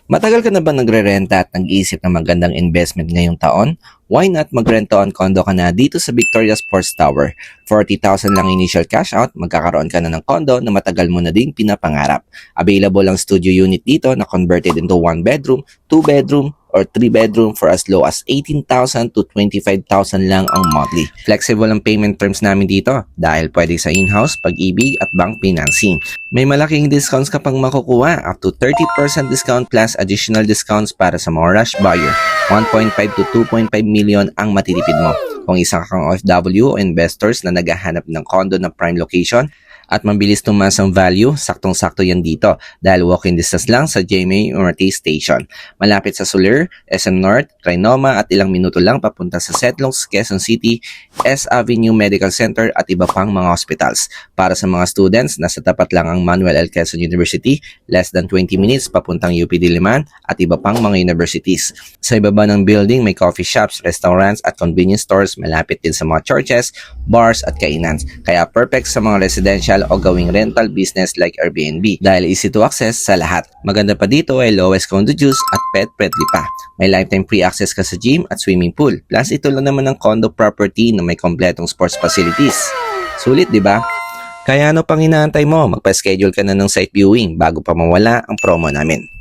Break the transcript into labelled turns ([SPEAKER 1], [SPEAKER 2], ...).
[SPEAKER 1] Matagal ka na ba nagre-renta at nag-iisip ng magandang investment ngayong taon? Why not mag-rent-to-own condo ka na dito sa Victoria Sports Tower? 40,000 lang initial cash out, magkakaroon ka na ng condo na matagal mo na ding pinapangarap. Available ang studio unit dito na converted into 1 bedroom, 2 bedroom, or 3 bedroom for as low as 18,000 to 25,000 lang ang monthly. Flexible ang payment terms namin dito dahil pwede sa in-house, pag-ibig at bank financing. May malaking discounts ka pang makukuha, up to 30% discount plus additional discounts para sa mga rush buyer. 1.5 to 2.5 million ang matitipid mo. Kung isa kang OFW o investors na naghahanap ng condo na prime location at mabilis tumaas ang value, saktong-sakto yan dito dahil walking distance lang sa GMA MRT Station. Malapit sa Soler, SM North, Trinoma at ilang minuto lang papunta sa Setlongs, Quezon City, S Avenue Medical Center at iba pang mga hospitals. Para sa mga students, nasa tapat lang ang Manuel L. Quezon University, less than 20 minutes papuntang UP Diliman at iba pang mga universities. Sa ibaba ng building, may coffee shops, restaurants at convenience stores malapit din sa mga churches, bars at kainan. Kaya perfect sa mga residential o gawing rental business like Airbnb dahil easy to access sa lahat. Maganda pa dito ay lowest condo juice at pet friendly pa. May lifetime free access ka sa gym at swimming pool. Plus ito lang naman ang condo property na may kompletong sports facilities. Sulit, di ba? Kaya ano pang inaantay mo? Magpa-schedule ka na ng site viewing bago pa mawala ang promo namin.